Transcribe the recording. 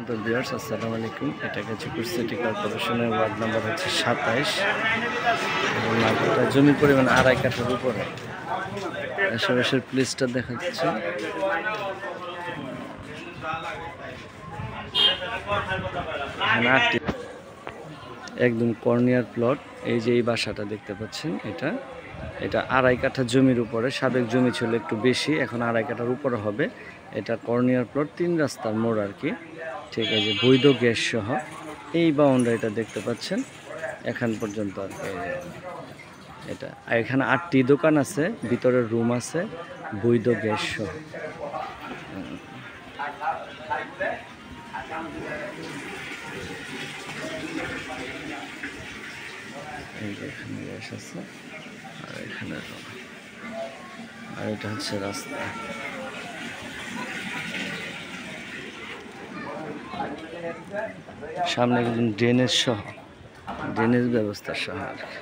সম্মানিত ভিউয়ার্স, আসসালামু আলাইকুম। এটা গাজীপুর সিটি কর্পোরেশনের ওয়ার্ড নাম্বার হচ্ছে 27 এবং মাটিটা জমি পরিমাণ 2.5 কাঠার উপরে। আশেপাশের প্লেসটা দেখা যাচ্ছে। একদম কর্নিয়ার প্লট। এই যে এই বাসাটা দেখতে পাচ্ছেন, এটা 2.5 কাঠা জমির উপরে। সাবেক জমি ছিল একটু বেশি, এখন 2.5 কাঠার উপরে হবে। এটা কর্নিয়ার প্লট, 3 রাস্তার মোড় আর কি। ঠিক আছে, বৈধ গ্যাস সহ এই বাউন্ডারিটা দেখতে পাচ্ছেন এখান পর্যন্ত আর কি। এটা এখানে 8টি দোকান আছে, ভিতরে রুম আছে, বৈধ গ্যাস সহ। এই যে এখানে গ্যাস আছে, আর এখানে আর এটা হচ্ছে রাস্তা। সামনে একদম ড্রেনেজ সহ, ড্রেনেজ ব্যবস্থা সহ আর কি।